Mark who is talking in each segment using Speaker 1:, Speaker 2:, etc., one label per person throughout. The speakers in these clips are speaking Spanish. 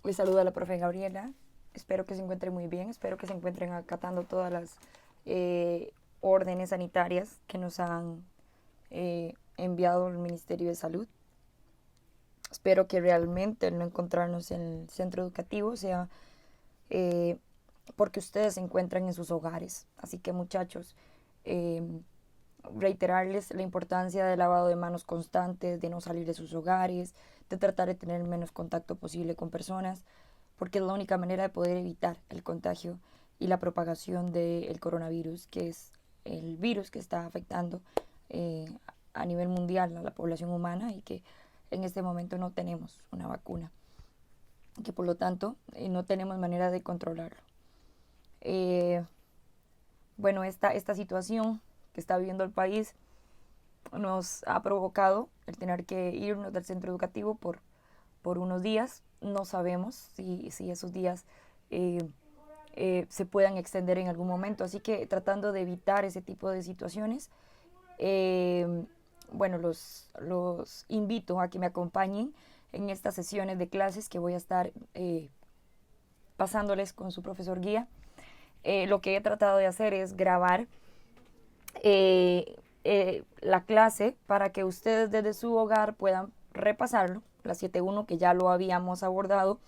Speaker 1: Les saluda la profe Gabriela. Espero que se encuentren muy bien. Espero que se encuentren acatando todas las órdenes sanitarias que nos han enviado el Ministerio de Salud. Espero que realmente el no encontrarnos en el centro educativo sea porque ustedes se encuentran en sus hogares. Así que, muchachos, reiterarles la importancia del lavado de manos constantes, de no salir de sus hogares, de tratar de tener el menos contacto posible con personas, porque es la única manera de poder evitar el contagio y la propagación del coronavirus, que es el virus que está afectando a nivel mundial a la población humana y que en este momento no tenemos una vacuna, que por lo tanto no tenemos manera de controlarlo. Bueno, esta situación que está viviendo el país nos ha provocado el tener que irnos del centro educativo por unos días. No sabemos si esos días se puedan extender en algún momento, así que tratando de evitar ese tipo de situaciones, bueno, los invito a que me acompañen en estas sesiones de clases que voy a estar pasándoles con su profesor guía. Lo que he tratado de hacer es grabar la clase para que ustedes desde su hogar puedan repasarlo, la 7.1 que ya lo habíamos abordado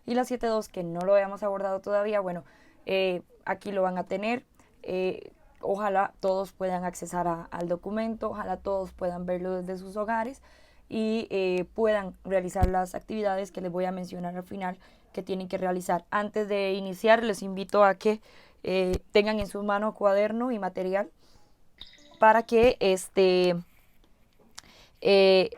Speaker 1: y la 7.2 que no lo habíamos abordado todavía. Bueno, aquí lo van a tener. Ojalá todos puedan accesar al documento, ojalá todos puedan verlo desde sus hogares y puedan realizar las actividades que les voy a mencionar al final que tienen que realizar. Antes de iniciar, les invito a que tengan en sus manos cuaderno y material para que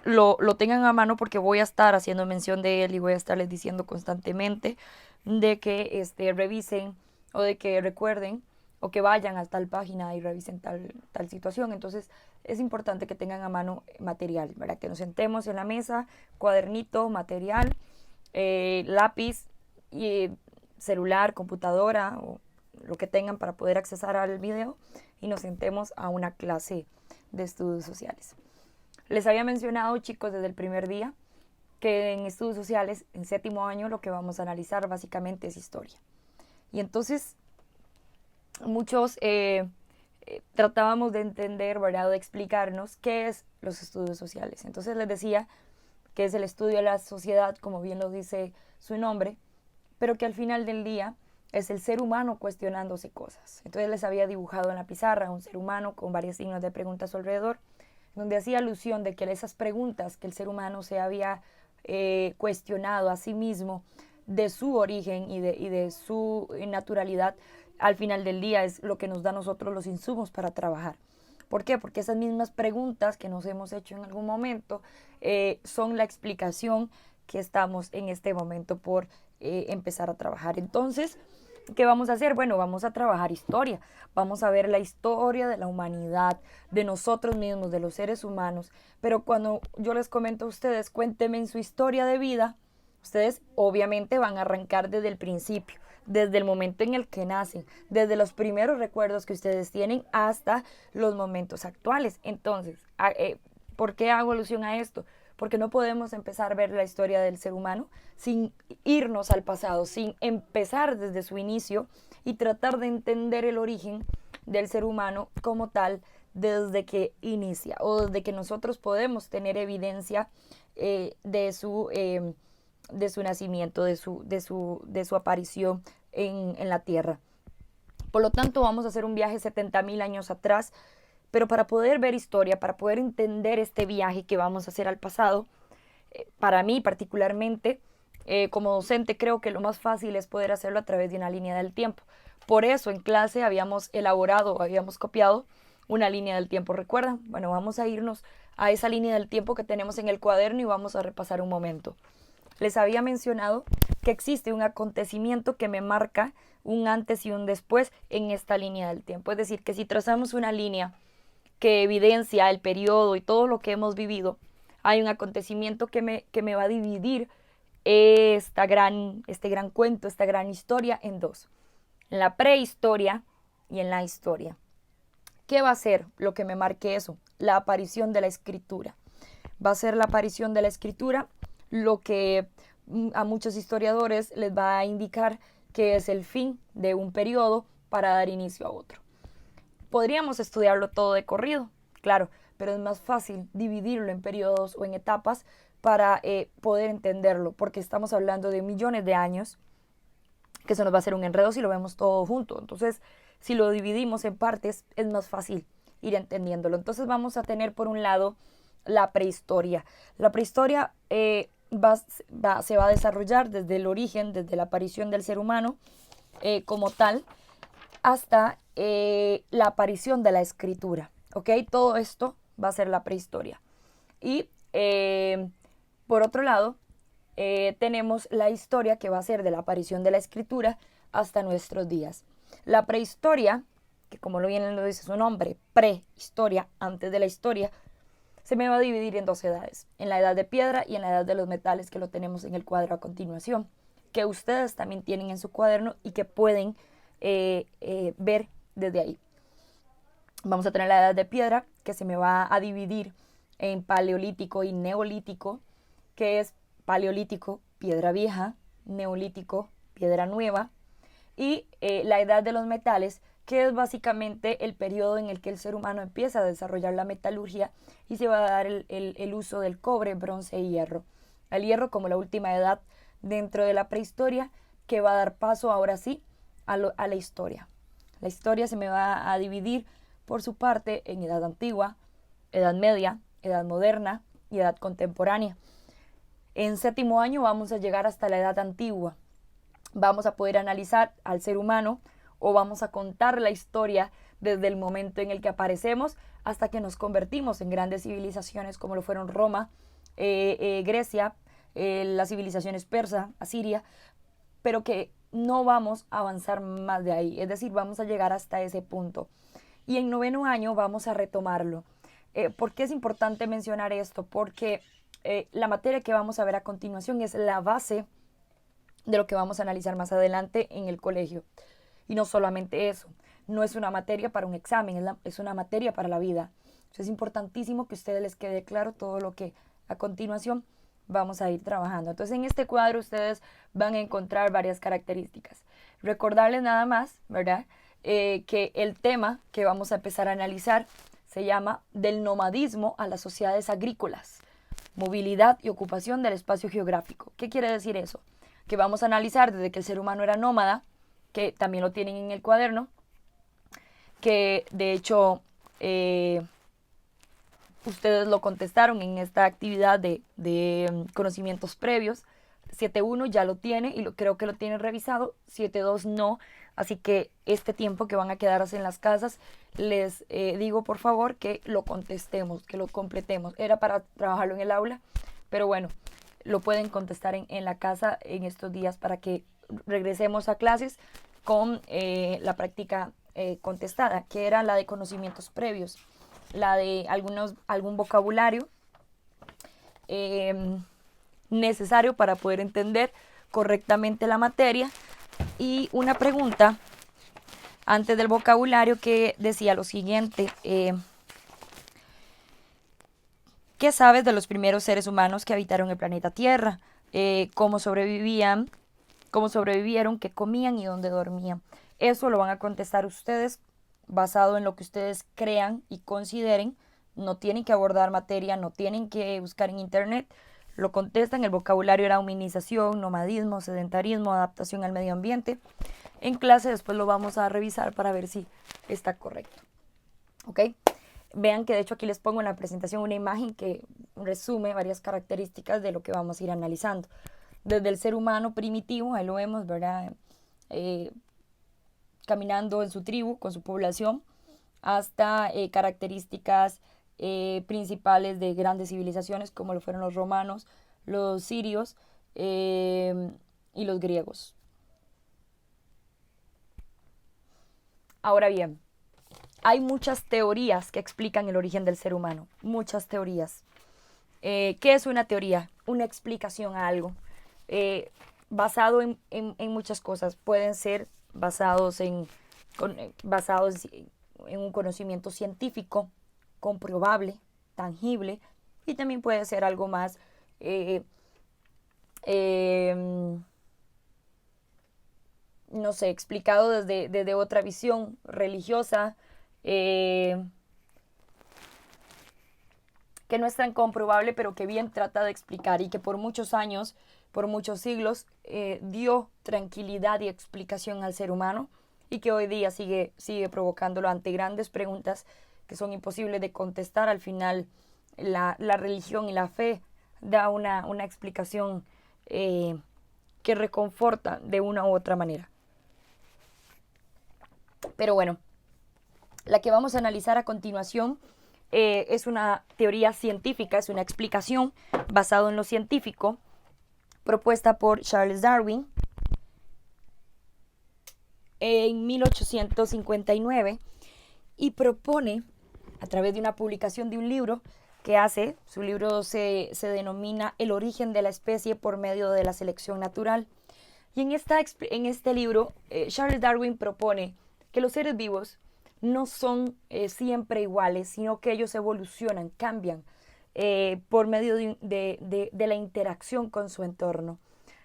Speaker 1: lo tengan a mano, porque voy a estar haciendo mención de él y voy a estarles diciendo constantemente de que revisen o de que recuerden o que vayan a tal página y revisen tal situación. Entonces es importante que tengan a mano material, ¿verdad? Que nos sentemos en la mesa, cuadernito, material, lápiz y celular, computadora o lo que tengan para poder accesar al video y nos sentemos a una clase de estudios sociales. Les había mencionado, chicos, desde el primer día que en estudios sociales, en 7.º año, lo que vamos a analizar básicamente es historia. Y entonces muchos tratábamos de entender, ¿verdad?, de explicarnos qué es los estudios sociales. Entonces les decía que es el estudio de la sociedad, como bien lo dice su nombre, pero que al final del día es el ser humano cuestionándose cosas. Entonces les había dibujado en la pizarra un ser humano con varios signos de pregunta a su alrededor, donde hacía alusión de que esas preguntas que el ser humano se había cuestionado a sí mismo de su origen y de su naturalidad, al final del día es lo que nos da a nosotros los insumos para trabajar. ¿Por qué? Porque esas mismas preguntas que nos hemos hecho en algún momento son la explicación que estamos en este momento por empezar a trabajar. Entonces, ¿qué vamos a hacer? Bueno, vamos a trabajar historia. Vamos a ver la historia de la humanidad, de nosotros mismos, de los seres humanos. Pero cuando yo les comento a ustedes, cuéntenme en su historia de vida, ustedes obviamente van a arrancar desde el principio, desde el momento en el que nacen, desde los primeros recuerdos que ustedes tienen hasta los momentos actuales. Entonces, ¿por qué hago alusión a esto? Porque no podemos empezar a ver la historia del ser humano sin irnos al pasado, sin empezar desde su inicio y tratar de entender el origen del ser humano como tal desde que inicia o desde que nosotros podemos tener evidencia de su nacimiento, de su aparición en la Tierra. Por lo tanto, vamos a hacer un viaje 70.000 años atrás, pero para poder ver historia, para poder entender este viaje que vamos a hacer al pasado, para mí particularmente, como docente, creo que lo más fácil es poder hacerlo a través de una línea del tiempo. Por eso en clase habíamos elaborado, habíamos copiado una línea del tiempo. ¿Recuerdan? Bueno, vamos a irnos a esa línea del tiempo que tenemos en el cuaderno y vamos a repasar un momento. Les había mencionado que existe un acontecimiento que me marca un antes y un después en esta línea del tiempo. Es decir, que si trazamos una línea que evidencia el periodo y todo lo que hemos vivido, hay un acontecimiento que me va a dividir este gran cuento, esta gran historia en dos. En la prehistoria y en la historia. ¿Qué va a ser lo que me marque eso? La aparición de la escritura. Va a ser la aparición de la escritura lo que a muchos historiadores les va a indicar que es el fin de un periodo para dar inicio a otro. Podríamos estudiarlo todo de corrido, claro, pero es más fácil dividirlo en periodos o en etapas para poder entenderlo, porque estamos hablando de millones de años, que eso nos va a hacer un enredo si lo vemos todo junto. Entonces, si lo dividimos en partes, es más fácil ir entendiéndolo. Entonces vamos a tener por un lado la prehistoria. La prehistoria se va a desarrollar desde el origen, desde la aparición del ser humano como tal, hasta la aparición de la escritura. ¿Ok? Todo esto va a ser la prehistoria. Y por otro lado, tenemos la historia, que va a ser de la aparición de la escritura hasta nuestros días. La prehistoria, que como bien lo dice su nombre, prehistoria, antes de la historia, se me va a dividir en dos edades, en la edad de piedra y en la edad de los metales, que lo tenemos en el cuadro a continuación, que ustedes también tienen en su cuaderno y que pueden ver desde ahí. Vamos a tener la edad de piedra, que se me va a dividir en paleolítico y neolítico, que es paleolítico, piedra vieja, neolítico, piedra nueva, y la edad de los metales, que es básicamente el periodo en el que el ser humano empieza a desarrollar la metalurgia y se va a dar el uso del cobre, bronce y hierro. El hierro como la última edad dentro de la prehistoria, que va a dar paso ahora sí a la historia. La historia se me va a dividir por su parte en edad antigua, edad media, edad moderna y edad contemporánea. En séptimo año vamos a llegar hasta la edad antigua. Vamos a poder analizar al ser humano o vamos a contar la historia desde el momento en el que aparecemos hasta que nos convertimos en grandes civilizaciones como lo fueron Roma, Grecia, las civilizaciones persa, Asiria, pero que no vamos a avanzar más de ahí, es decir, vamos a llegar hasta ese punto. Y en noveno año vamos a retomarlo. ¿Por qué es importante mencionar esto? Porque la materia que vamos a ver a continuación es la base de lo que vamos a analizar más adelante en el colegio. Y no solamente eso, no es una materia para un examen, es una materia para la vida. Entonces es importantísimo que a ustedes les quede claro todo lo que a continuación vamos a ir trabajando. Entonces en este cuadro ustedes van a encontrar varias características. Recordarles nada más, ¿verdad? Que el tema que vamos a empezar a analizar se llama del nomadismo a las sociedades agrícolas, movilidad y ocupación del espacio geográfico. ¿Qué quiere decir eso? Que vamos a analizar desde que el ser humano era nómada, que también lo tienen en el cuaderno, que de hecho ustedes lo contestaron en esta actividad de conocimientos previos. 7.1 ya lo tiene y creo que lo tienen revisado, 7.2 no, así que este tiempo que van a quedarse en las casas, les digo por favor que lo contestemos, que lo completemos. Era para trabajarlo en el aula, pero bueno, lo pueden contestar en la casa en estos días para que regresemos a clases con la práctica contestada, que era la de conocimientos previos, la de algún vocabulario necesario para poder entender correctamente la materia, y una pregunta antes del vocabulario que decía lo siguiente: ¿qué sabes de los primeros seres humanos que habitaron el planeta Tierra? ¿Cómo sobrevivían? ¿Cómo sobrevivieron? ¿Qué comían y dónde dormían? Eso lo van a contestar ustedes basado en lo que ustedes crean y consideren. No tienen que abordar materia, no tienen que buscar en internet. Lo contestan. El vocabulario era humanización, nomadismo, sedentarismo, adaptación al medio ambiente. En clase después lo vamos a revisar para ver si está correcto. ¿Ok? Vean que de hecho aquí les pongo en la presentación una imagen que resume varias características de lo que vamos a ir analizando. Desde el ser humano primitivo, ahí lo vemos, ¿verdad? Caminando en su tribu, con su población, hasta características principales de grandes civilizaciones como lo fueron los romanos, los sirios y los griegos. Ahora bien, hay muchas teorías que explican el origen del ser humano, muchas teorías. ¿Qué es una teoría? Una explicación a algo, basado en muchas cosas. Pueden ser basados en un conocimiento científico, comprobable, tangible, y también puede ser algo más eh, no sé, explicado desde otra visión religiosa, eh, que no es tan comprobable, pero que bien trata de explicar y que por muchos años, por muchos siglos, dio tranquilidad y explicación al ser humano y que hoy día sigue provocándolo ante grandes preguntas que son imposibles de contestar. Al final, la religión y la fe da una explicación que reconforta de una u otra manera. Pero bueno, la que vamos a analizar a continuación es una teoría científica, es una explicación basada en lo científico, propuesta por Charles Darwin en 1859 y propone, a través de una publicación de un libro que hace, su libro se denomina El origen de la especie por medio de la selección natural. Y en este libro, Charles Darwin propone que los seres vivos no son siempre iguales, sino que ellos evolucionan, cambian por medio de la interacción con su entorno.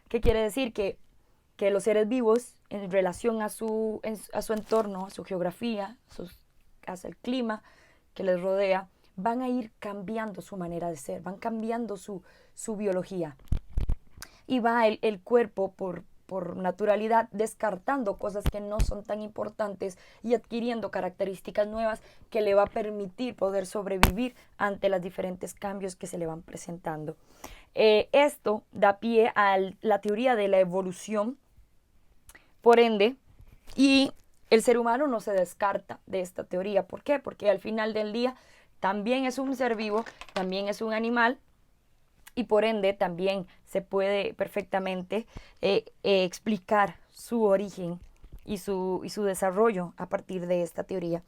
Speaker 1: ¿Qué quiere decir? Que los seres vivos, en relación a su entorno, a su geografía, hacia el clima que les rodea, van a ir cambiando su manera de ser, van cambiando su biología. Y va el cuerpo por naturalidad descartando cosas que no son tan importantes y adquiriendo características nuevas que le va a permitir poder sobrevivir ante los diferentes cambios que se le van presentando. Esto da pie a la teoría de la evolución, por ende, y el ser humano no se descarta de esta teoría. ¿Por qué? Porque al final del día también es un ser vivo, también es un animal, y por ende también se puede perfectamente explicar su origen y su desarrollo a partir de esta teoría.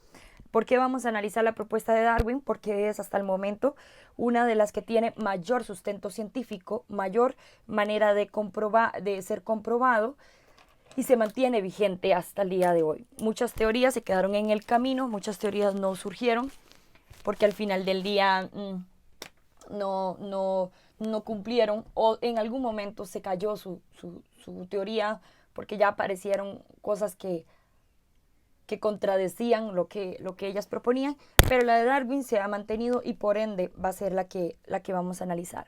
Speaker 1: ¿Por qué vamos a analizar la propuesta de Darwin? Porque es hasta el momento una de las que tiene mayor sustento científico, mayor manera de ser comprobado y se mantiene vigente hasta el día de hoy. Muchas teorías se quedaron en el camino, muchas teorías no surgieron porque al final del día no cumplieron o en algún momento se cayó su teoría porque ya aparecieron cosas que contradecían lo que ellas proponían, pero la de Darwin se ha mantenido y por ende va a ser la que vamos a analizar.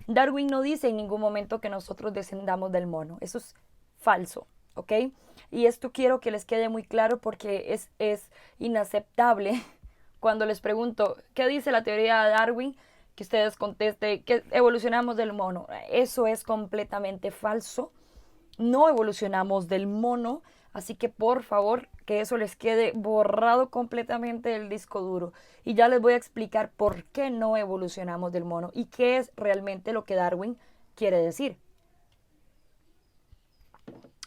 Speaker 1: Darwin no dice en ningún momento que nosotros descendamos del mono, eso es falso, ¿ok? Y esto quiero que les quede muy claro porque es inaceptable cuando les pregunto, ¿qué dice la teoría de Darwin? Que ustedes contesten que evolucionamos del mono. Eso es completamente falso. No evolucionamos del mono, así que por favor que eso les quede borrado completamente del disco duro. Y ya les voy a explicar por qué no evolucionamos del mono y qué es realmente lo que Darwin quiere decir.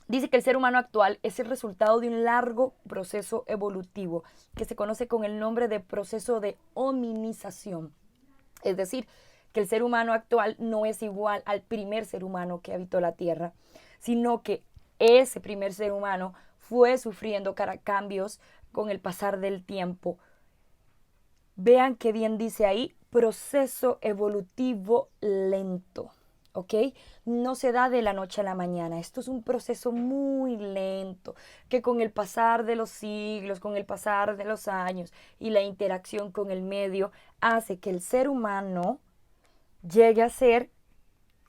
Speaker 1: Dice que el ser humano actual es el resultado de un largo proceso evolutivo que se conoce con el nombre de proceso de hominización. Es decir, que el ser humano actual no es igual al primer ser humano que habitó la Tierra, sino que ese primer ser humano fue sufriendo cambios con el pasar del tiempo. Vean qué bien dice ahí, proceso evolutivo lento, ¿ok? No se da de la noche a la mañana. Esto es un proceso muy lento, que con el pasar de los siglos, con el pasar de los años y la interacción con el medio, hace que el ser humano llegue a ser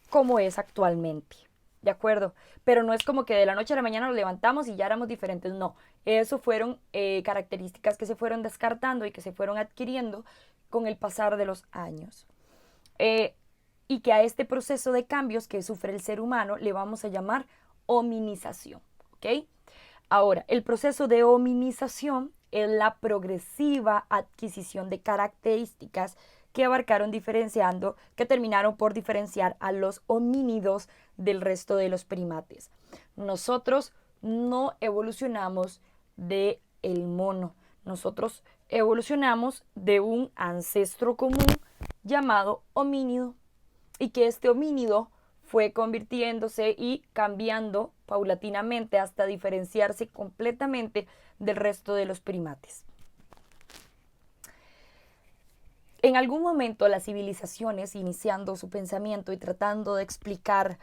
Speaker 1: como es actualmente. ¿De acuerdo? Pero no es como que de la noche a la mañana nos levantamos y ya éramos diferentes. No, eso fueron características que se fueron descartando y que se fueron adquiriendo con el pasar de los años. Y que a este proceso de cambios que sufre el ser humano le vamos a llamar hominización. ¿Ok? Ahora, el proceso de hominización es la progresiva adquisición de características que que terminaron por diferenciar a los homínidos del resto de los primates. Nosotros no evolucionamos del mono, nosotros evolucionamos de un ancestro común llamado homínido y que este homínido fue convirtiéndose y cambiando paulatinamente hasta diferenciarse completamente del resto de los primates. En algún momento las civilizaciones, iniciando su pensamiento y tratando de explicar,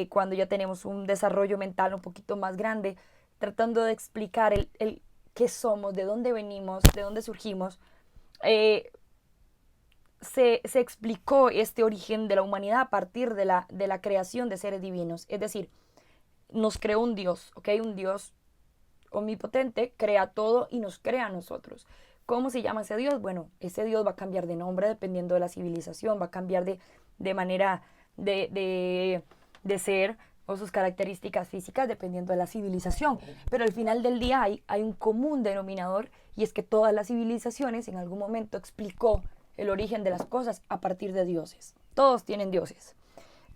Speaker 1: cuando ya tenemos un desarrollo mental un poquito más grande, tratando de explicar el qué somos, de dónde venimos, de dónde surgimos, eh, se explicó este origen de la humanidad a partir de la creación de seres divinos. Es decir, nos creó un Dios, ¿ok? Un Dios omnipotente, crea todo y nos crea a nosotros. ¿Cómo se llama ese Dios? Bueno, ese Dios va a cambiar de nombre dependiendo de la civilización, va a cambiar de manera de ser o sus características físicas dependiendo de la civilización. Pero al final del día hay un común denominador, y es que todas las civilizaciones en algún momento explicó el origen de las cosas a partir de dioses. Todos tienen dioses.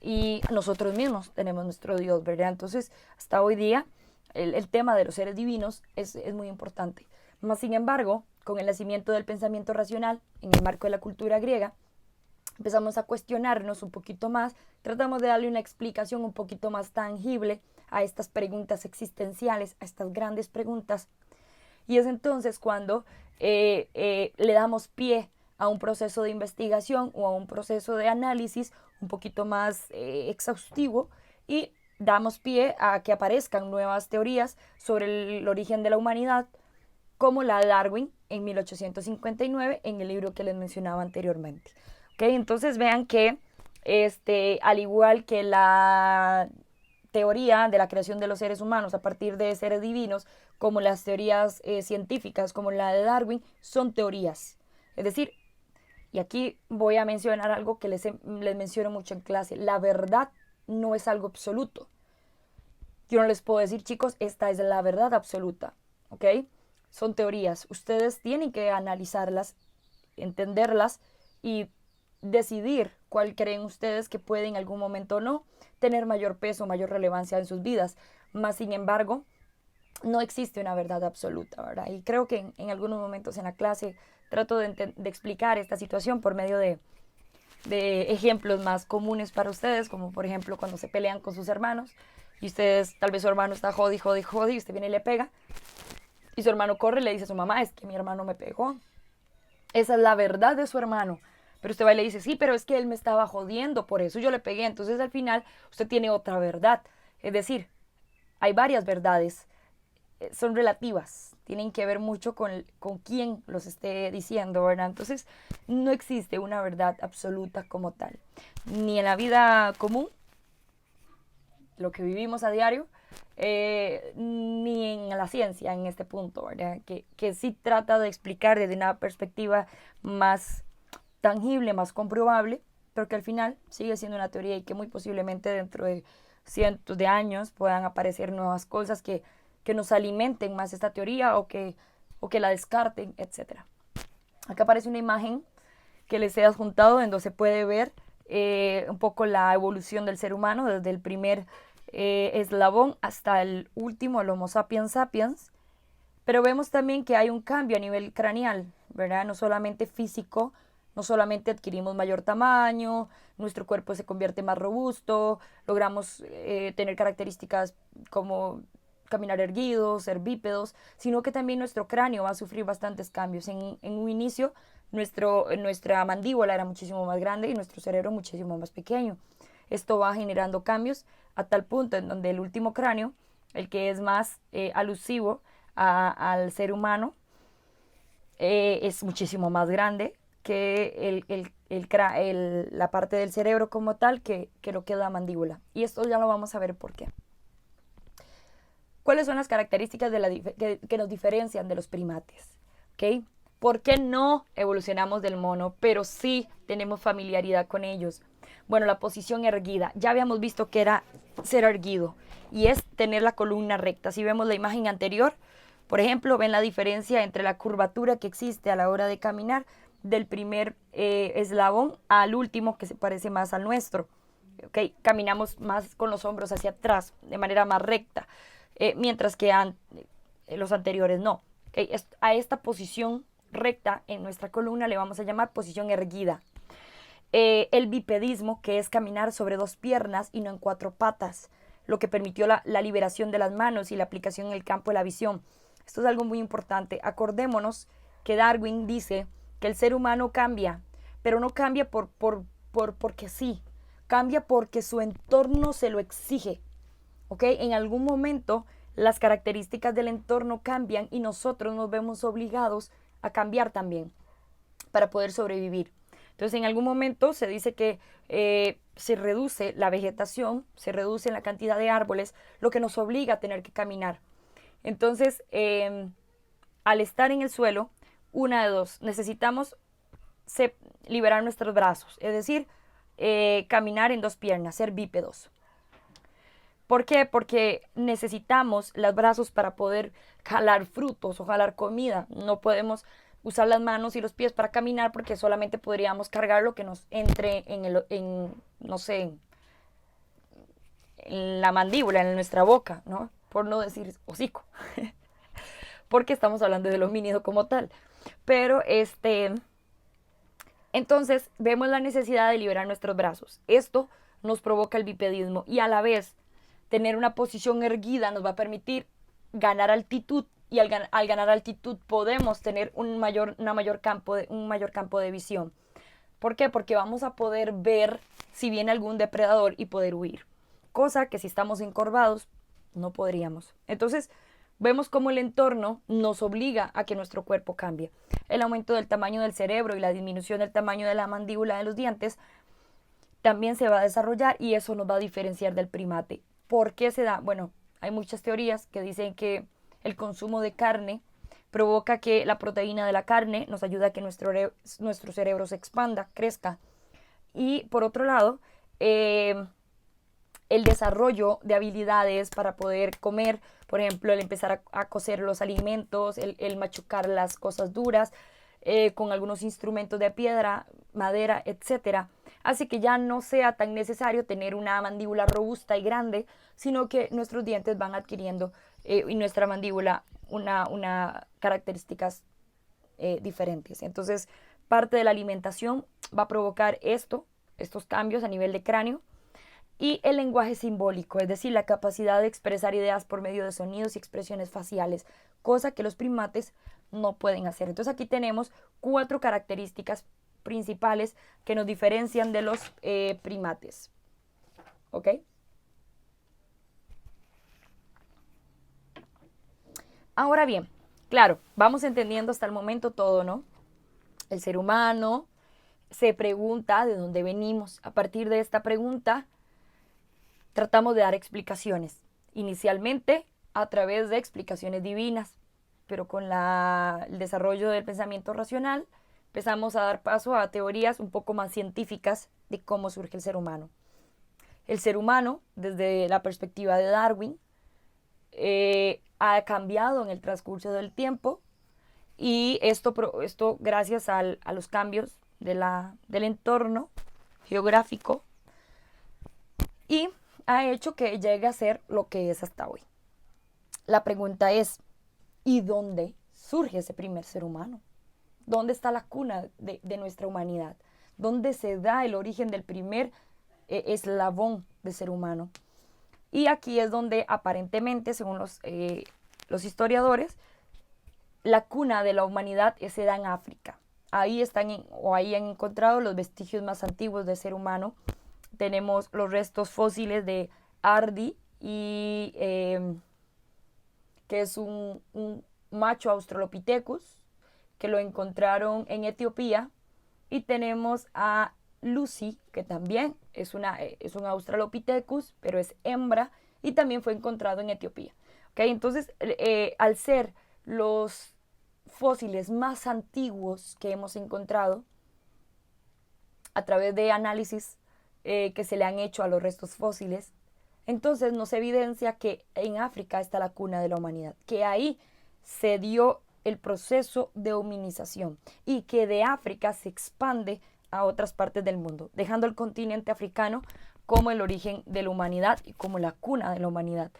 Speaker 1: Y nosotros mismos tenemos nuestro Dios, ¿verdad? Entonces, hasta hoy día, el tema de los seres divinos es muy importante. Más sin embargo, con el nacimiento del pensamiento racional, en el marco de la cultura griega, empezamos a cuestionarnos un poquito más, tratamos de darle una explicación un poquito más tangible a estas preguntas existenciales, a estas grandes preguntas. Y es entonces cuando le damos pie a un proceso de investigación o a un proceso de análisis un poquito más exhaustivo, y damos pie a que aparezcan nuevas teorías sobre el origen de la humanidad, como la de Darwin en 1859 en el libro que les mencionaba anteriormente. ¿Okay? Entonces vean que al igual que la teoría de la creación de los seres humanos a partir de seres divinos, como las teorías científicas como la de Darwin, son teorías. Es decir, y aquí voy a mencionar algo que les menciono mucho en clase: la verdad no es algo absoluto. Yo no les puedo decir, chicos, esta es la verdad absoluta, ¿ok? Son teorías. Ustedes tienen que analizarlas, entenderlas y decidir cuál creen ustedes que puede en algún momento o no tener mayor peso, mayor relevancia en sus vidas. Más sin embargo, no existe una verdad absoluta, ¿verdad? Y creo que en algunos momentos en la clase trato de explicar esta situación por medio de ejemplos más comunes para ustedes, como por ejemplo cuando se pelean con sus hermanos y ustedes, tal vez su hermano está jodi, jodi, jodi, y usted viene y le pega, y su hermano corre y le dice a su mamá: es que mi hermano me pegó. Esa es la verdad de su hermano. Pero usted va y le dice: sí, pero es que él me estaba jodiendo, por eso yo le pegué. Entonces al final usted tiene otra verdad. Es decir, hay varias verdades, son relativas, tienen que ver mucho con quién los esté diciendo, ¿verdad? Entonces no existe una verdad absoluta como tal, ni en la vida común, lo que vivimos a diario, ni en la ciencia en este punto, ¿verdad? Que sí trata de explicar desde una perspectiva más tangible, más comprobable, pero que al final sigue siendo una teoría, y que muy posiblemente dentro de cientos de años puedan aparecer nuevas cosas que nos alimenten más esta teoría o que la descarten, etc. Acá aparece una imagen que les he adjuntado en donde se puede ver un poco la evolución del ser humano desde el primer eslabón hasta el último, el Homo sapiens sapiens. Pero vemos también que hay un cambio a nivel craneal, ¿verdad? No solamente físico, no solamente adquirimos mayor tamaño, nuestro cuerpo se convierte más robusto, logramos tener características como caminar erguidos, ser bípedos, sino que también nuestro cráneo va a sufrir bastantes cambios. En un inicio, nuestra mandíbula era muchísimo más grande y nuestro cerebro muchísimo más pequeño. Esto va generando cambios a tal punto en donde el último cráneo, el que es más alusivo al ser humano, es muchísimo más grande que la parte del cerebro como tal, que lo que es la mandíbula. Y esto ya lo vamos a ver por qué. ¿Cuáles son las características que nos diferencian de los primates? ¿Okay? ¿Por qué no evolucionamos del mono, pero sí tenemos familiaridad con ellos? Bueno, la posición erguida. Ya habíamos visto que era ser erguido, y es tener la columna recta. Si vemos la imagen anterior, por ejemplo, ven la diferencia entre la curvatura que existe a la hora de caminar del primer eslabón al último, que se parece más al nuestro. ¿Okay? Caminamos más con los hombros hacia atrás, de manera más recta. Mientras que los anteriores no. ¿Okay? A esta posición recta en nuestra columna le vamos a llamar posición erguida. El bipedismo, que es caminar sobre dos piernas y no en cuatro patas, lo que permitió la liberación de las manos y la aplicación en el campo de la visión. Esto es algo muy importante. Acordémonos que Darwin dice que el ser humano cambia pero no cambia porque sí, cambia porque su entorno se lo exige, ¿ok? En algún momento las características del entorno cambian y nosotros nos vemos obligados a cambiar también para poder sobrevivir. Entonces, en algún momento se dice que se reduce la vegetación, se reduce la cantidad de árboles, lo que nos obliga a tener que caminar. Entonces, al estar en el suelo, una de dos, necesitamos liberar nuestros brazos, es decir, caminar en dos piernas, ser bípedos. ¿Por qué? Porque necesitamos los brazos para poder jalar frutos o jalar comida. No podemos usar las manos y los pies para caminar porque solamente podríamos cargar lo que nos entre no sé, en la mandíbula, en nuestra boca, ¿no? Por no decir hocico. Porque estamos hablando del homínido como tal. Pero entonces vemos la necesidad de liberar nuestros brazos. Esto nos provoca el bipedismo y a la vez tener una posición erguida nos va a permitir ganar altitud y al ganar altitud podemos tener un mayor campo de visión. ¿Por qué? Porque vamos a poder ver si viene algún depredador y poder huir. Cosa que si estamos encorvados no podríamos. Entonces vemos cómo el entorno nos obliga a que nuestro cuerpo cambie. El aumento del tamaño del cerebro y la disminución del tamaño de la mandíbula de los dientes también se va a desarrollar y eso nos va a diferenciar del primate. ¿Por qué se da? Bueno, hay muchas teorías que dicen que el consumo de carne provoca que la proteína de la carne nos ayuda a que nuestro cerebro se expanda, crezca. Y por otro lado, el desarrollo de habilidades para poder comer, por ejemplo, el empezar a cocer los alimentos, el machucar las cosas duras, con algunos instrumentos de piedra, madera, etcétera, hace que ya no sea tan necesario tener una mandíbula robusta y grande, sino que nuestros dientes van adquiriendo y nuestra mandíbula una características diferentes. Entonces, parte de la alimentación va a provocar estos cambios a nivel de cráneo. Y el lenguaje simbólico, es decir, la capacidad de expresar ideas por medio de sonidos y expresiones faciales, cosa que los primates no pueden hacer. Entonces aquí tenemos 4 características principales que nos diferencian de los primates. ¿Ok? Ahora bien, claro, vamos entendiendo hasta el momento todo, ¿no? El ser humano se pregunta de dónde venimos. A partir de esta pregunta, tratamos de dar explicaciones, inicialmente a través de explicaciones divinas, pero con el desarrollo del pensamiento racional empezamos a dar paso a teorías un poco más científicas de cómo surge el ser humano. El ser humano, desde la perspectiva de Darwin, ha cambiado en el transcurso del tiempo y esto gracias a los cambios del entorno geográfico y ha hecho que llegue a ser lo que es hasta hoy. La pregunta es, ¿y dónde surge ese primer ser humano? ¿Dónde está la cuna de nuestra humanidad? ¿Dónde se da el origen del primer eslabón de ser humano? Y aquí es donde aparentemente, según los historiadores, la cuna de la humanidad se da en África. Ahí han encontrado los vestigios más antiguos del ser humano. Tenemos los restos fósiles de Ardi, que es un macho Australopithecus, que lo encontraron en Etiopía. Y tenemos a Lucy, que también es un Australopithecus, pero es hembra, y también fue encontrado en Etiopía. ¿Okay? Entonces, al ser los fósiles más antiguos que hemos encontrado, a través de análisis que se le han hecho a los restos fósiles, entonces nos evidencia que en África está la cuna de la humanidad, que ahí se dio el proceso de hominización y que de África se expande a otras partes del mundo, dejando el continente africano como el origen de la humanidad y como la cuna de la humanidad.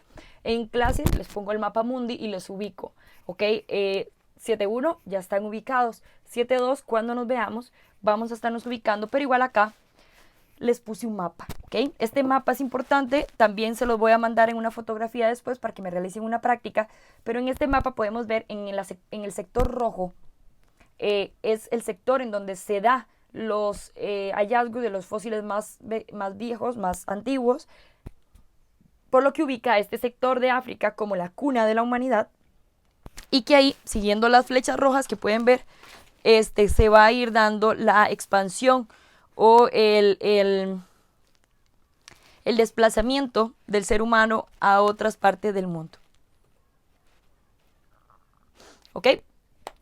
Speaker 1: En clases les pongo el mapa mundi y los ubico, ¿ok? 7.1 ya están ubicados, 7.2 cuando nos veamos vamos a estarnos ubicando, pero igual acá les puse un mapa, ¿ok? Este mapa es importante, también se los voy a mandar en una fotografía después para que me realicen una práctica, pero en este mapa podemos ver en el sector rojo, es el sector en donde se da los hallazgos de los fósiles más viejos, más antiguos, por lo que ubica a este sector de África como la cuna de la humanidad, y que ahí, siguiendo las flechas rojas que pueden ver, se va a ir dando la expansión o el desplazamiento del ser humano a otras partes del mundo. ¿Ok?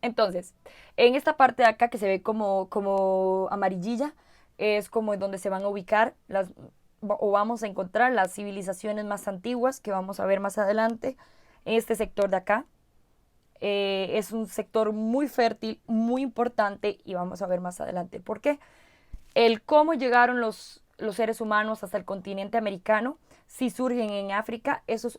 Speaker 1: Entonces, en esta parte de acá que se ve como amarillilla, es como en donde se van a ubicar o vamos a encontrar las civilizaciones más antiguas que vamos a ver más adelante en este sector de acá. Es un sector muy fértil, muy importante, y vamos a ver más adelante por qué. El cómo llegaron los seres humanos hasta el continente americano, si surgen en África, eso es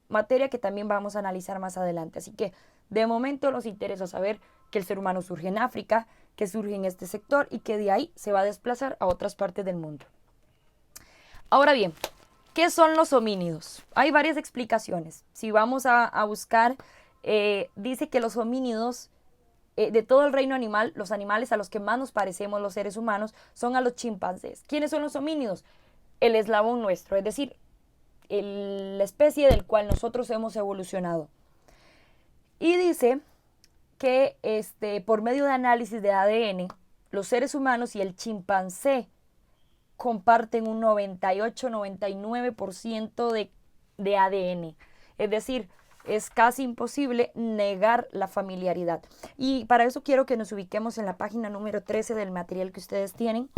Speaker 1: materia que también vamos a analizar más adelante. Así que de momento nos interesa saber que el ser humano surge en África, que surge en este sector y que de ahí se va a desplazar a otras partes del mundo. Ahora bien, ¿qué son los homínidos? Hay varias explicaciones. Si vamos a buscar, dice que los homínidos, de todo el reino animal, los animales a los que más nos parecemos los seres humanos son a los chimpancés. ¿Quiénes son los homínidos? El eslabón nuestro, es decir, la especie del cual nosotros hemos evolucionado. Y dice que por medio de análisis de ADN, los seres humanos y el chimpancé comparten un 98-99% de ADN. Es decir, es casi imposible negar la familiaridad. Y para eso quiero que nos ubiquemos en la página número 13 del material que ustedes tienen,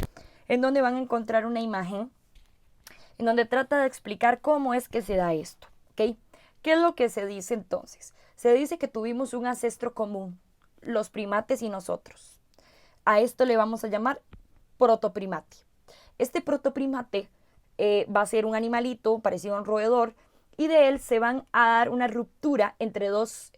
Speaker 1: en donde van a encontrar una imagen en donde trata de explicar cómo es que se da esto, ¿ok? ¿Qué es lo que se dice entonces? Se dice que tuvimos un ancestro común, los primates y nosotros. A esto le vamos a llamar protoprimate. Este protoprimate va a ser un animalito parecido a un roedor, y de él se van a dar una ruptura entre dos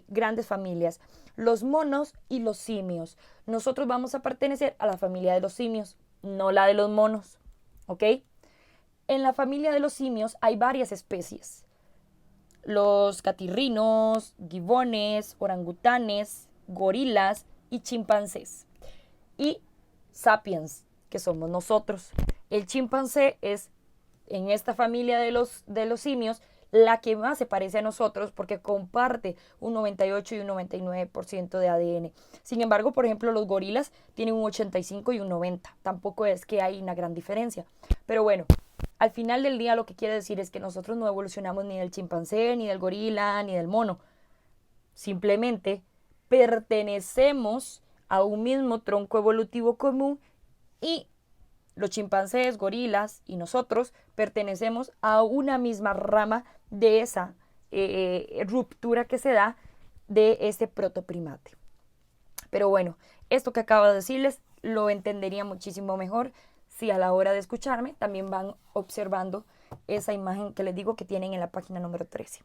Speaker 1: grandes familias, los monos y los simios. Nosotros vamos a pertenecer a la familia de los simios, no la de los monos, ¿ok? En la familia de los simios hay varias especies. Los catirrinos, gibones, orangutanes, gorilas y chimpancés. Y sapiens, que somos nosotros. El chimpancé es, en esta familia de los simios, la que más se parece a nosotros porque comparte un 98 y un 99% de ADN. Sin embargo, por ejemplo, los gorilas tienen un 85 y un 90. Tampoco es que hay una gran diferencia. Pero bueno, al final del día lo que quiere decir es que nosotros no evolucionamos ni del chimpancé, ni del gorila, ni del mono. Simplemente pertenecemos a un mismo tronco evolutivo común, y los chimpancés, gorilas y nosotros pertenecemos a una misma rama de esa ruptura que se da de ese protoprimate. Pero bueno, esto que acabo de decirles lo entendería muchísimo mejor si a la hora de escucharme también van observando esa imagen que les digo que tienen en la página número 13.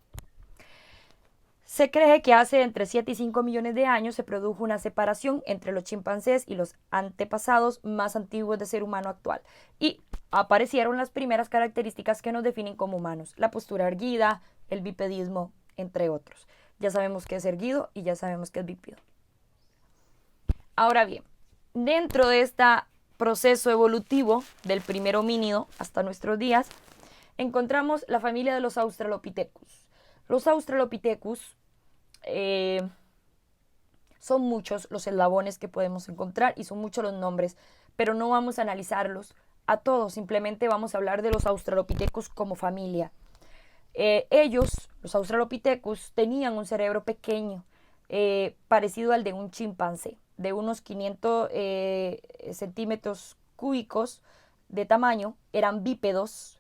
Speaker 1: Se cree que hace entre 7 y 5 millones de años se produjo una separación entre los chimpancés y los antepasados más antiguos del ser humano actual, y aparecieron las primeras características que nos definen como humanos: la postura erguida, el bipedismo, entre otros. Ya sabemos qué es erguido y ya sabemos qué es bípedo. Ahora bien, dentro de este proceso evolutivo del primer homínido hasta nuestros días, encontramos la familia de los Australopithecus. Los Australopithecus son muchos los eslabones que podemos encontrar y son muchos los nombres, pero no vamos a analizarlos a todos, simplemente vamos a hablar de los Australopithecus como familia. Ellos, los Australopithecus, tenían un cerebro pequeño, parecido al de un chimpancé, de unos 500 centímetros cúbicos de tamaño. Eran bípedos,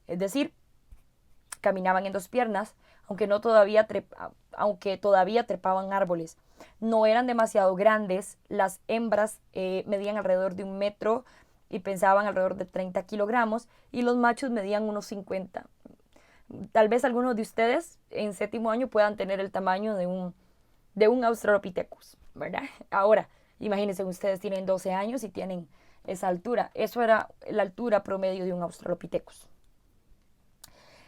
Speaker 1: es decir, caminaban en dos piernas, aunque todavía trepaban árboles. No eran demasiado grandes. Las hembras medían alrededor de 1 metro y pesaban alrededor de 30 kilogramos, y los machos medían unos 50. Tal vez algunos de ustedes en 7º año puedan tener el tamaño de un Australopithecus, ¿verdad? Ahora, imagínense, ustedes tienen 12 años y tienen esa altura. Eso era la altura promedio de un Australopithecus.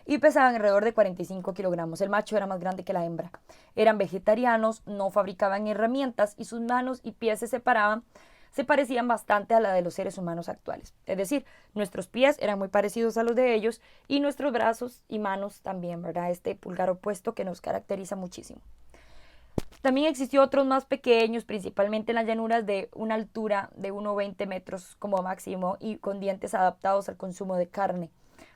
Speaker 1: Y pesaban alrededor de 45 kilogramos. El macho era más grande que la hembra. Eran vegetarianos, no fabricaban herramientas y sus manos y pies se separaban se parecían bastante a la de los seres humanos actuales. Es decir, nuestros pies eran muy parecidos a los de ellos y nuestros brazos y manos también, ¿verdad? Este pulgar opuesto que nos caracteriza muchísimo. También existió otros más pequeños, principalmente en las llanuras de una altura de 1,20 metros como máximo y con dientes adaptados al consumo de carne.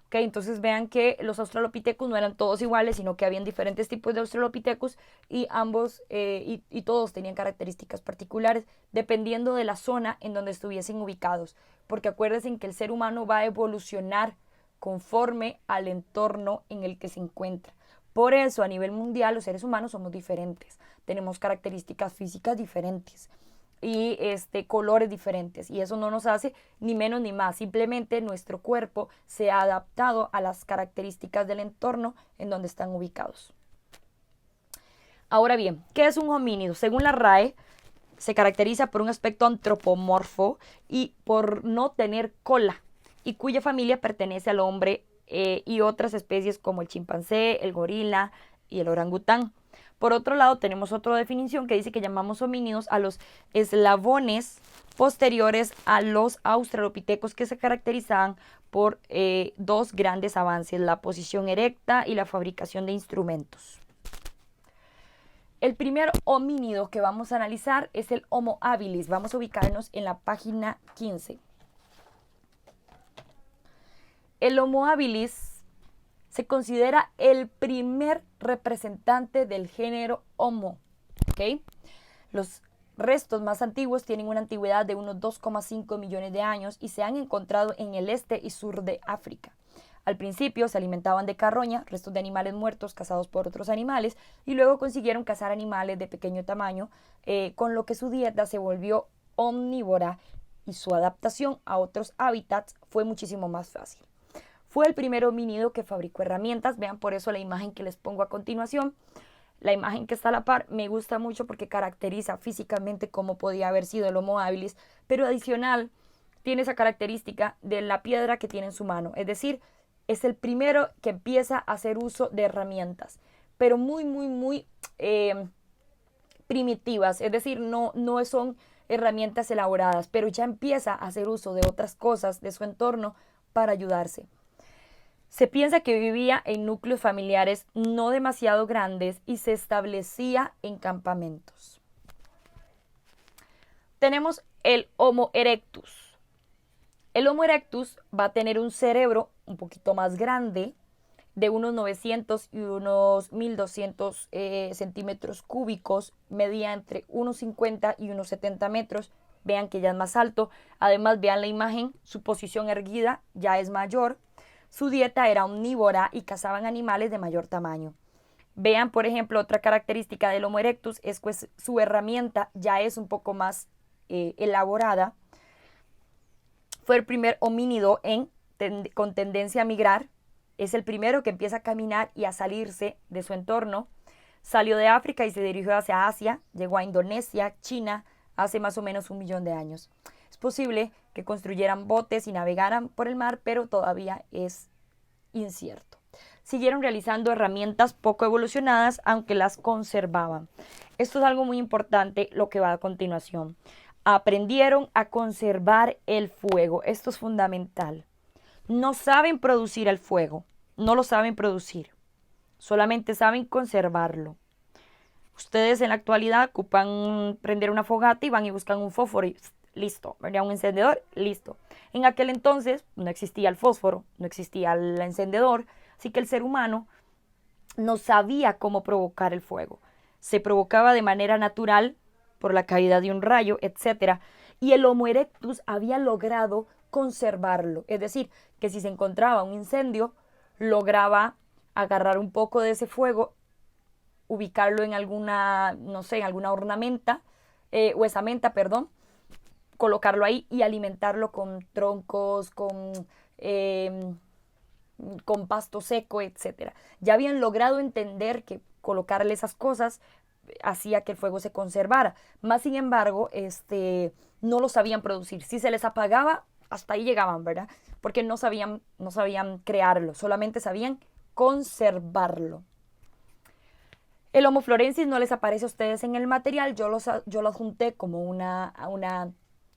Speaker 1: Okay, entonces vean que los australopithecus no eran todos iguales, sino que habían diferentes tipos de australopithecus y ambos y todos tenían características particulares dependiendo de la zona en donde estuviesen ubicados. Porque acuérdense que el ser humano va a evolucionar conforme al entorno en el que se encuentra. Por eso a nivel mundial los seres humanos somos diferentes, tenemos características físicas diferentes y colores diferentes, y eso no nos hace ni menos ni más, simplemente nuestro cuerpo se ha adaptado a las características del entorno en donde están ubicados. Ahora bien, ¿qué es un homínido? Según la RAE, se caracteriza por un aspecto antropomorfo y por no tener cola, y cuya familia pertenece al hombre y otras especies como el chimpancé, el gorila y el orangután. Por otro lado, tenemos otra definición que dice que llamamos homínidos a los eslabones posteriores a los australopithecus que se caracterizaban por dos grandes avances, la posición erecta y la fabricación de instrumentos. El primer homínido que vamos a analizar es el Homo habilis. Vamos a ubicarnos en la página 15. El Homo habilis se considera el primer representante del género Homo. ¿Okay? Los restos más antiguos tienen una antigüedad de unos 2,5 millones de años y se han encontrado en el este y sur de África. Al principio se alimentaban de carroña, restos de animales muertos cazados por otros animales, y luego consiguieron cazar animales de pequeño tamaño, con lo que su dieta se volvió omnívora y su adaptación a otros hábitats fue muchísimo más fácil. Fue el primer homínido que fabricó herramientas. Vean por eso la imagen que les pongo a continuación. La imagen que está a la par me gusta mucho porque caracteriza físicamente cómo podía haber sido el Homo habilis, pero adicional tiene esa característica de la piedra que tiene en su mano. Es decir, es el primero que empieza a hacer uso de herramientas, pero muy primitivas. Es decir, no son herramientas elaboradas, pero ya empieza a hacer uso de otras cosas de su entorno para ayudarse. Se piensa que vivía en núcleos familiares no demasiado grandes y se establecía en campamentos. Tenemos el Homo erectus. El Homo erectus va a tener un cerebro un poquito más grande, de unos 900 y unos 1200 centímetros cúbicos, medía entre 1,50 y 1,70 metros. Vean que ya es más alto. Además, vean la imagen, su posición erguida ya es mayor. Su dieta era omnívora y cazaban animales de mayor tamaño. Vean, por ejemplo, otra característica del Homo erectus es que su herramienta ya es un poco más elaborada. Fue el primer homínido con tendencia a migrar. Es el primero que empieza a caminar y a salirse de su entorno. Salió de África y se dirigió hacia Asia. Llegó a Indonesia, China, hace más o menos 1 millón de años. Es posible que construyeran botes y navegaran por el mar, pero todavía es incierto. Siguieron realizando herramientas poco evolucionadas, aunque las conservaban. Esto es algo muy importante, lo que va a continuación. Aprendieron a conservar el fuego. Esto es fundamental. No saben producir el fuego, no lo saben producir, solamente saben conservarlo. Ustedes en la actualidad ocupan prender una fogata y van y buscan un fósforo y listo, ¿verdad? Un encendedor, listo. En aquel entonces no existía el fósforo, no existía el encendedor, así que el ser humano no sabía cómo provocar el fuego. Se provocaba de manera natural por la caída de un rayo, etc. Y el Homo erectus había logrado conservarlo, es decir, que si se encontraba un incendio, lograba agarrar un poco de ese fuego, ubicarlo en alguna, no sé, en alguna ornamenta, o esamenta, perdón, colocarlo ahí y alimentarlo con troncos, con pasto seco, etc. Ya habían logrado entender que colocarle esas cosas hacía que el fuego se conservara. Más sin embargo, no lo sabían producir. Si se les apagaba, hasta ahí llegaban, ¿verdad? Porque no sabían crearlo, solamente sabían conservarlo. El Homo florensis no les aparece a ustedes en el material, yo lo adjunté como una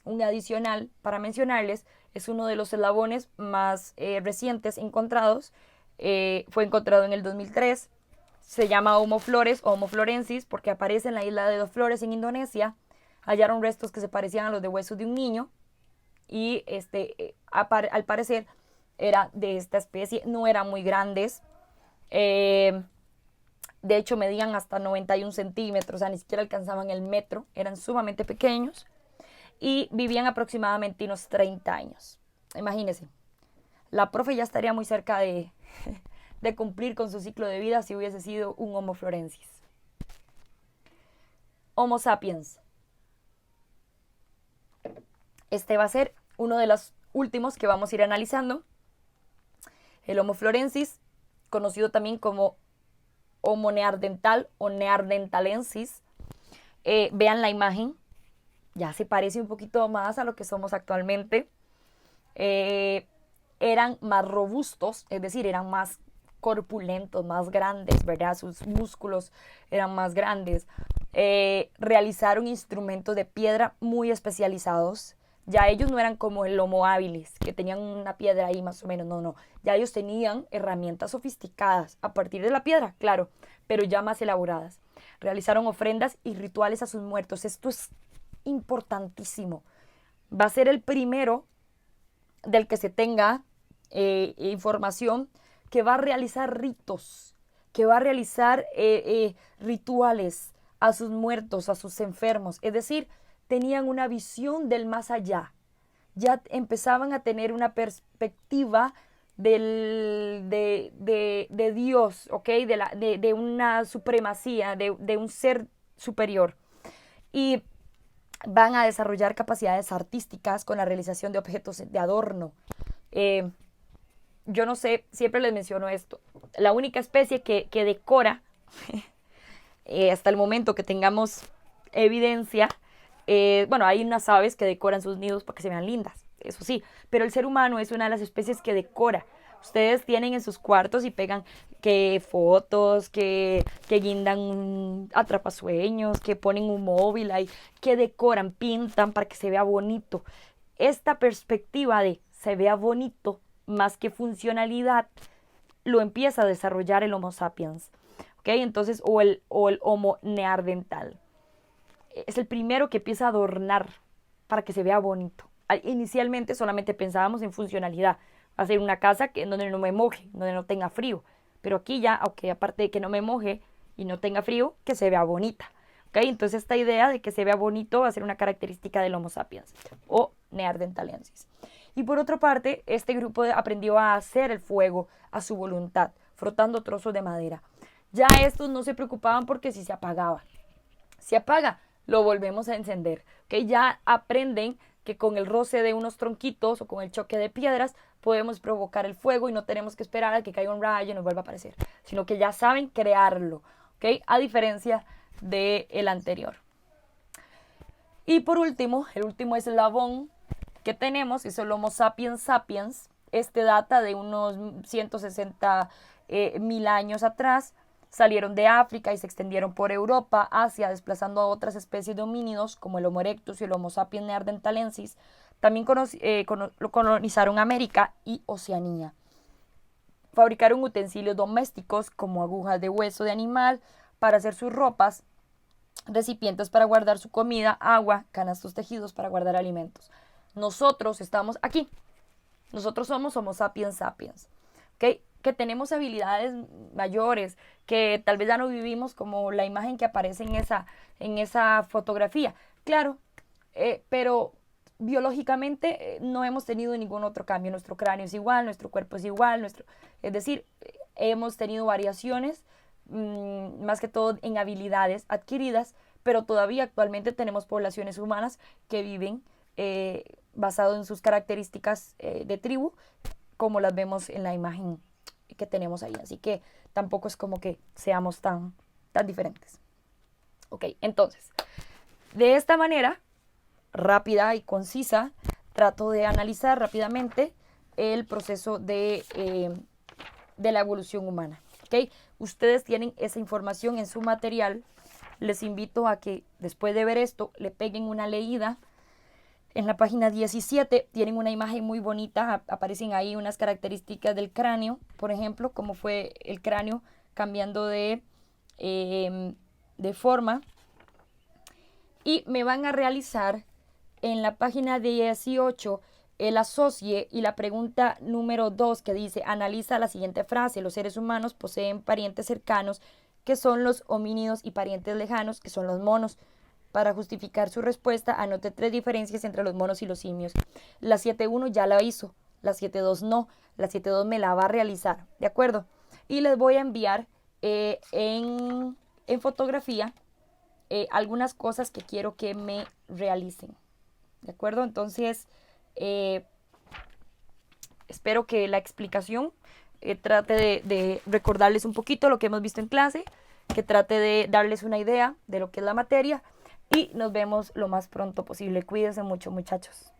Speaker 1: Un adicional para mencionarles, es uno de los eslabones más recientes encontrados. Fue encontrado en el 2003. Se llama Homo flores o Homo florensis porque aparece en la isla de Dos Flores en Indonesia. Hallaron restos que se parecían a los de huesos de un niño y al parecer era de esta especie. No eran muy grandes. De hecho, medían hasta 91 centímetros, o sea, ni siquiera alcanzaban el metro. Eran sumamente pequeños y vivían aproximadamente unos 30 años. Imagínense, la profe ya estaría muy cerca de cumplir con su ciclo de vida si hubiese sido un Homo florensis. Homo sapiens. Este va a ser uno de los últimos que vamos a ir analizando. El Homo florensis, conocido también como Homo neandertal o neandertalensis. Vean la imagen, ya se parece un poquito más a lo que somos actualmente. Eran más robustos, es decir, eran más corpulentos, más grandes, ¿verdad? Sus músculos eran más grandes. Realizaron instrumentos de piedra muy especializados. Ya ellos no eran como el Homo habilis, que tenían una piedra ahí más o menos, no. Ya ellos tenían herramientas sofisticadas a partir de la piedra, claro, pero ya más elaboradas. Realizaron ofrendas y rituales a sus muertos. Esto es importantísimo. Va a ser el primero del que se tenga información que va a realizar ritos, que va a realizar rituales a sus muertos, a sus enfermos. Es decir, tenían una visión del más allá. Ya empezaban a tener una perspectiva de Dios, ¿ok? De una supremacía, de un ser superior. Y van a desarrollar capacidades artísticas con la realización de objetos de adorno. Yo no sé, siempre les menciono esto. La única especie que decora, hasta el momento que tengamos evidencia, bueno, hay unas aves que decoran sus nidos para que se vean lindas, eso sí, pero el ser humano es una de las especies que decora. Ustedes tienen en sus cuartos y pegan que fotos, que guindan atrapasueños, que ponen un móvil ahí, que decoran, pintan para que se vea bonito. Esta perspectiva de se vea bonito más que funcionalidad lo empieza a desarrollar el Homo sapiens, ¿ok? Entonces, o el Homo neandertal. Es el primero que empieza a adornar para que se vea bonito. Inicialmente solamente pensábamos en funcionalidad, hacer una casa donde no me moje, donde no tenga frío. Pero aquí ya, aunque aparte de que no me moje y no tenga frío, que se vea bonita. ¿Okay? Entonces esta idea de que se vea bonito va a ser una característica del Homo sapiens o neanderthalensis. Y por otra parte, este grupo aprendió a hacer el fuego a su voluntad, frotando trozos de madera. Ya estos no se preocupaban porque si se apagaba. Se apaga, lo volvemos a encender. ¿Okay? Ya aprenden que con el roce de unos tronquitos o con el choque de piedras podemos provocar el fuego y no tenemos que esperar a que caiga un rayo y nos vuelva a aparecer, sino que ya saben crearlo, ¿okay? A diferencia del anterior. Y por último, el último eslabón que tenemos es el Homo sapiens sapiens. Este data de unos 160.000 años atrás. Salieron de África y se extendieron por Europa, Asia, desplazando a otras especies de homínidos como el Homo erectus y el Homo sapiens neanderthalensis. También colonizaron América y Oceanía. Fabricaron utensilios domésticos como agujas de hueso de animal para hacer sus ropas, recipientes para guardar su comida, agua, canastos tejidos para guardar alimentos. Nosotros estamos aquí. Nosotros somos Homo sapiens sapiens. ¿Okay? Que tenemos habilidades mayores, que tal vez ya no vivimos como la imagen que aparece en esa fotografía. Claro, pero biológicamente no hemos tenido ningún otro cambio. Nuestro cráneo es igual, nuestro cuerpo es igual, es decir, hemos tenido variaciones, más que todo en habilidades adquiridas, pero todavía actualmente tenemos poblaciones humanas que viven basado en sus características de tribu, como las vemos en la imagen que tenemos ahí. Así que tampoco es como que seamos tan diferentes. Ok, entonces, de esta manera, rápida y concisa, trato de analizar rápidamente el proceso de la evolución humana. ¿Okay? Ustedes tienen esa información en su material. Les invito a que después de ver esto le peguen una leída. En la página 17 tienen una imagen muy bonita, aparecen ahí unas características del cráneo, por ejemplo, cómo fue el cráneo cambiando de forma. Y me van a realizar en la página 18 el asocie y la pregunta número 2 que dice, analiza la siguiente frase, los seres humanos poseen parientes cercanos que son los homínidos y parientes lejanos que son los monos. Para justificar su respuesta, anote 3 diferencias entre los monos y los simios. La 7.1 ya la hizo, la 7.2 no, la 7.2 me la va a realizar, ¿de acuerdo? Y les voy a enviar en fotografía algunas cosas que quiero que me realicen, ¿de acuerdo? Entonces, espero que la explicación trate de recordarles un poquito lo que hemos visto en clase, que trate de darles una idea de lo que es la materia y nos vemos lo más pronto posible. Cuídense mucho, muchachos.